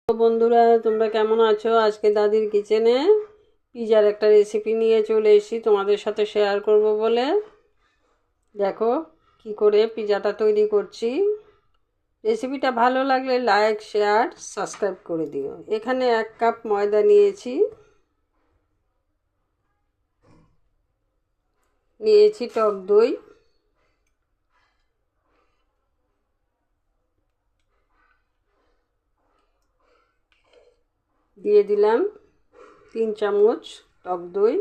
তো বন্ধুরা, তোমরা কেমন আছো? আজকে দাদির কিচেনে পিজার একটা রেসিপি নিয়ে চলে এসেছি তোমাদের সাথে শেয়ার করব বলে। দেখো কি করে পিজাটা তৈরি করছি। রেসিপিটা ভালো লাগলে লাইক, শেয়ার, সাবস্ক্রাইব করে দিও। এখানে 1 কাপ ময়দা নিয়েছি টক দই, দিয়ে দিলাম 3 চামচ টক দই,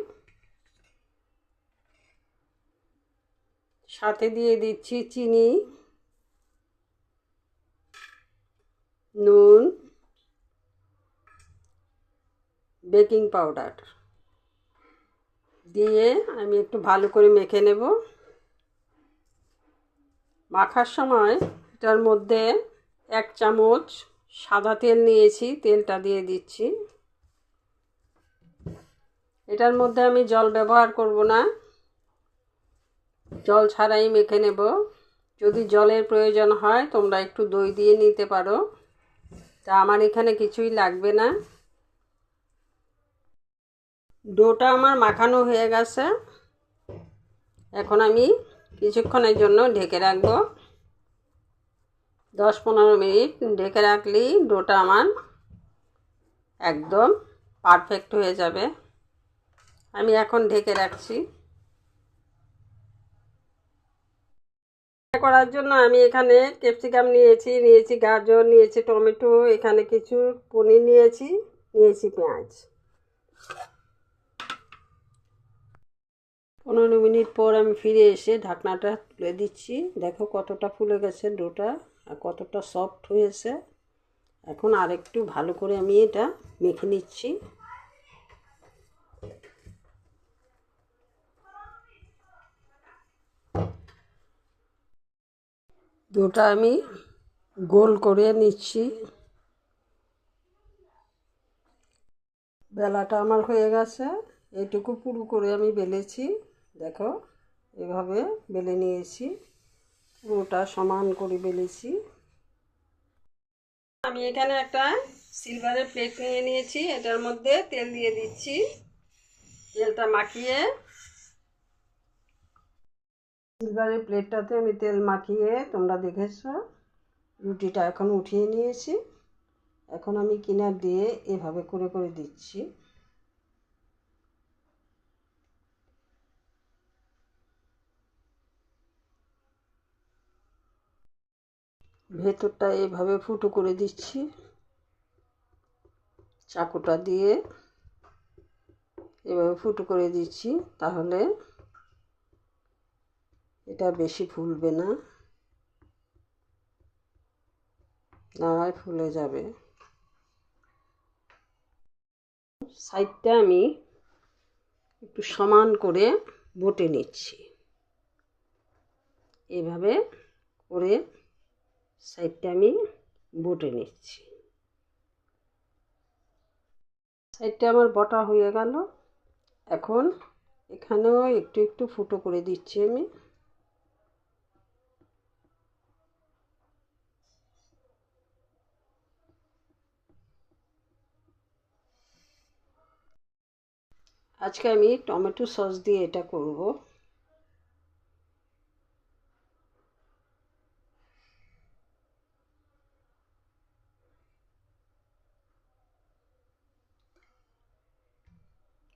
সাথে দিয়ে দিচ্ছি চিনি, নুন, বেকিং পাউডার দিয়ে আমি একটু ভালো করে মেখে নেব। মাখার সময় এটার মধ্যে 1 চামচ সাদা তেল নিয়েছি, তেলটা দিয়ে দিচ্ছি। এটার মধ্যে আমি জল ব্যবহার করব না, জল ছাড়াই মেখে নেব। যদি জলের প্রয়োজন হয় তোমরা একটু দই দিয়ে নিতে পারো, তা আমার এখানে কিছুই লাগবে না। ডোটা আমার মাখানো হয়ে গেছে, এখন আমি কিছুক্ষণের জন্য ঢেকে রাখবো। 10-15 মিনিট ঢেকে রাখলেই ডোটা আমার একদম পারফেক্ট হয়ে যাবে। আমি এখন ঢেকে রাখছি। করার জন্য আমি এখানে ক্যাপসিকাম নিয়েছি গাজর নিয়েছি, টমেটো, এখানে কিছু পনির নিয়েছি পেঁয়াজ। 15 মিনিট পর আমি ফিরে এসে ঢাকনাটা তুলে দিচ্ছি। দেখো কতটা ফুলে গেছে ডোটা আর কতটা সফট হয়েছে। এখন আরেকটু ভালো করে আমি এটা মেখে নিচ্ছি। ডোটা আমি গোল করে নিচ্ছি। বেলাটা আমার হয়ে গেছে, এইটুকু পুরু করে আমি বেলেছি। দেখো এভাবে বেলে নিয়েছি, পুরোটা সমান করে বেলেছি। আমি এখানে একটা সিলভারের প্লেট নিয়ে নিয়েছি, এটার মধ্যে তেল দিয়ে দিচ্ছি। তেলটা মাখিয়ে সিলভারের প্লেটটাতে আমি তেল মাখিয়ে, তোমরা দেখেছো, রুটিটা এখন উঠিয়ে নিয়েছি। এখন আমি কিনার দিয়ে এভাবে করে করে দিচ্ছি। ভেতরটা এভাবে ফুটো করে দিচ্ছি চাকুটা দিয়ে, এভাবে ফুটো করে দিচ্ছি, তাহলে এটা বেশি ফুলবে না, না হয় ফুলে যাবে। সাইডটা আমি একটু সমান করে বটে নিচ্ছি। এভাবে করে সাইডটা আমি বটে নিচ্ছি। সাইডটা আমার বটা হয়ে গেল। এখন এখানেও একটু একটু ফুটো করে দিচ্ছি আমি। আজকে আমি টমেটো সস দিয়ে এটা করব।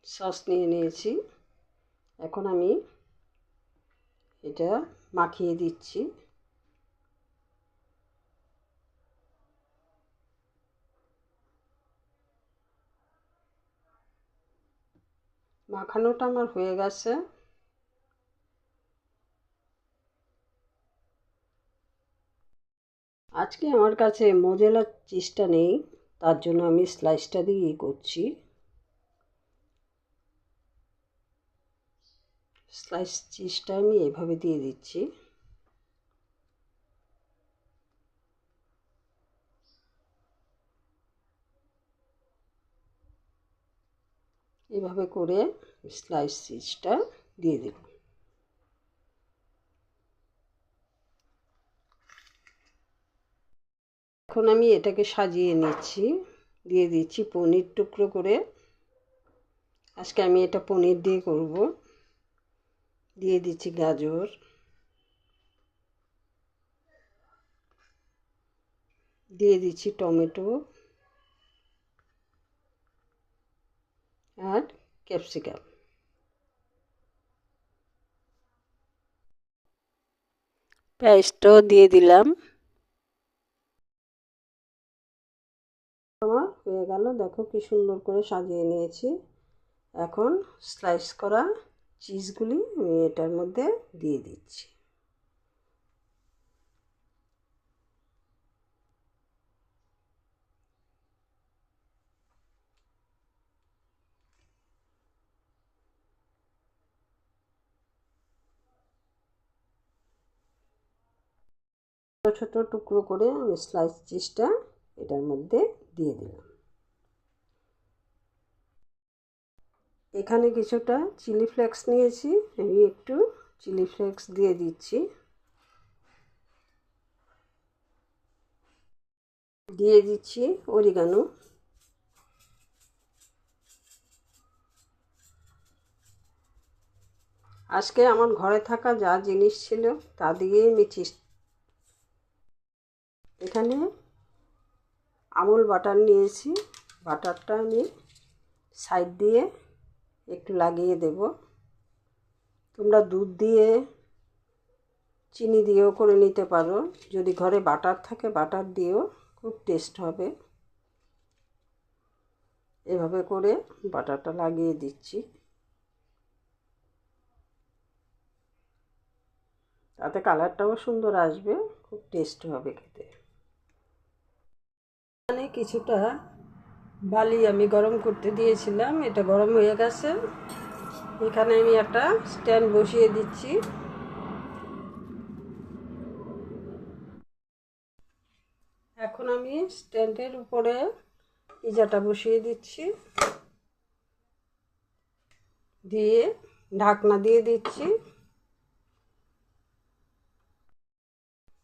সস নিয়ে নিয়েছি, এখন আমি এটা মাখিয়ে দিচ্ছি। মাখানোটা আমার হয়ে গেছে। আজকে আমার কাছে মোজেলা চিজটা নেই, তার জন্য আমি স্লাইসটা দিয়েই করছি। স্লাইস চিজটা আমি এভাবে দিয়ে দিচ্ছি। এভাবে করে স্লাইস চিজটা দিয়ে দেব। এখন আমি এটাকে সাজিয়ে নিচ্ছি। দিয়ে দিচ্ছি পনির টুকরো করে। আজকে আমি এটা পনির দিয়ে করব। দিয়ে দিচ্ছি গাজর, দিয়ে দিচ্ছি টমেটো আর ক্যাপসিকাম। পেঁয়াজটাও দিয়ে দিলাম। আমার হয়ে গেল, দেখো কি সুন্দর করে সাজিয়ে নিয়েছি। এখন স্লাইস করা চিজগুলি আমি এটার মধ্যে দিয়ে দিচ্ছি। ছোট ছোট টুকরো করে আমি স্লাইস চিজটা এটার মধ্যে দিয়ে দিলাম। এখানে কিছুটা চিলি ফ্লেক্স নিয়েছি, আমি একটু চিলি ফ্লেক্স দিয়ে দিচ্ছি। দিয়ে দিচ্ছি অরিগানো। আজকে আমার ঘরে থাকা যা জিনিস ছিল তা দিয়েই আমি এখানে আমুল বাটার নিয়েছি। বাটারটা আমি সাইড দিয়ে একটু লাগিয়ে দেব। তোমরা দুধ দিয়ে চিনি দিয়েও করে নিতে পারো। যদি ঘরে বাটার থাকে বাটার দিয়েও খুব টেস্ট হবে। এভাবে করে বাটারটা লাগিয়ে দিচ্ছি, তাতে কালারটাও সুন্দর আসবে, খুব টেস্ট হবে খেতে। এখানে কিছুটা বালি আমি গরম করতে দিয়েছিলাম, এটা গরম হয়ে গেছে। এখানে আমি একটা স্ট্যান্ড বসিয়ে দিচ্ছি। এখন আমি স্ট্যান্ডের উপরে পিজাটা বসিয়ে দিচ্ছি, দিয়ে ঢাকনা দিয়ে দিচ্ছি।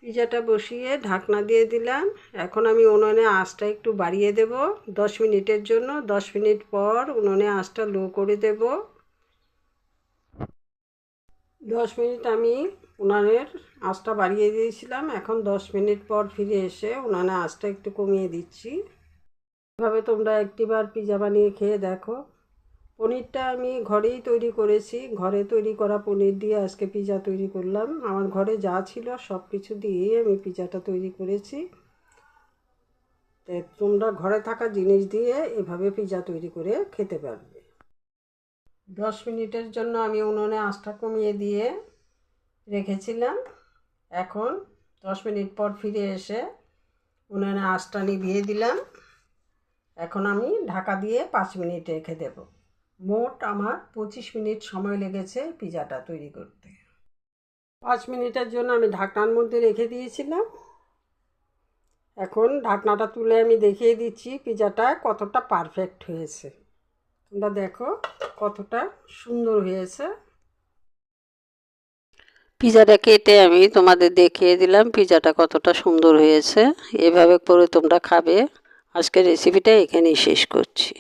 পিজাটা বসিয়ে ঢাকনা দিয়ে দিলাম। এখন আমি উনুনে আঁচটা একটু বাড়িয়ে দেব 10 মিনিটের জন্য। 10 মিনিট পর উনুনে আঁচটা লো করে দেব। 10 মিনিট আমি উনানের আঁচটা বাড়িয়ে দিয়েছিলাম। এখন 10 মিনিট পর ফিরে এসে উনানে আঁচটা একটু কমিয়ে দিচ্ছি। এভাবে তোমরা একটিবার পিজা বানিয়ে খেয়ে দেখো। পনিরটা আমি ঘরেই তৈরি করেছি, ঘরে তৈরি করা পনির দিয়ে আজকে পিজা তৈরি করলাম। আমার ঘরে যা ছিল সব কিছু দিয়েই আমি পিজাটা তৈরি করেছি। তোমরা ঘরে থাকা জিনিস দিয়ে এভাবে পিজা তৈরি করে খেতে পারবে। 10 মিনিটের জন্য আমি উনুনে আঁচটা কমিয়ে দিয়ে রেখেছিলাম। এখন 10 মিনিট পর ফিরে এসে উনুনে আঁচটা নিভিয়ে দিলাম। এখন আমি ঢাকা দিয়ে 5 মিনিট রেখে দেব। মোট আমার 25 মিনিট সময় লেগেছে পিজাটা তৈরি করতে। 5 মিনিটের জন্য আমি ঢাকনার মধ্যে রেখে দিয়েছিলাম। এখন ঢাকনাটা তুলে আমি দেখিয়ে দিচ্ছি পিজাটা কতটা পারফেক্ট হয়েছে। তোমরা দেখো কতটা সুন্দর হয়েছে। পিজাটা কেটে আমি তোমাদের দেখিয়ে দিলাম পিজাটা কতটা সুন্দর হয়েছে। এভাবে করে তোমরা খাবে। আজকের রেসিপিটা এখানেই শেষ করছি।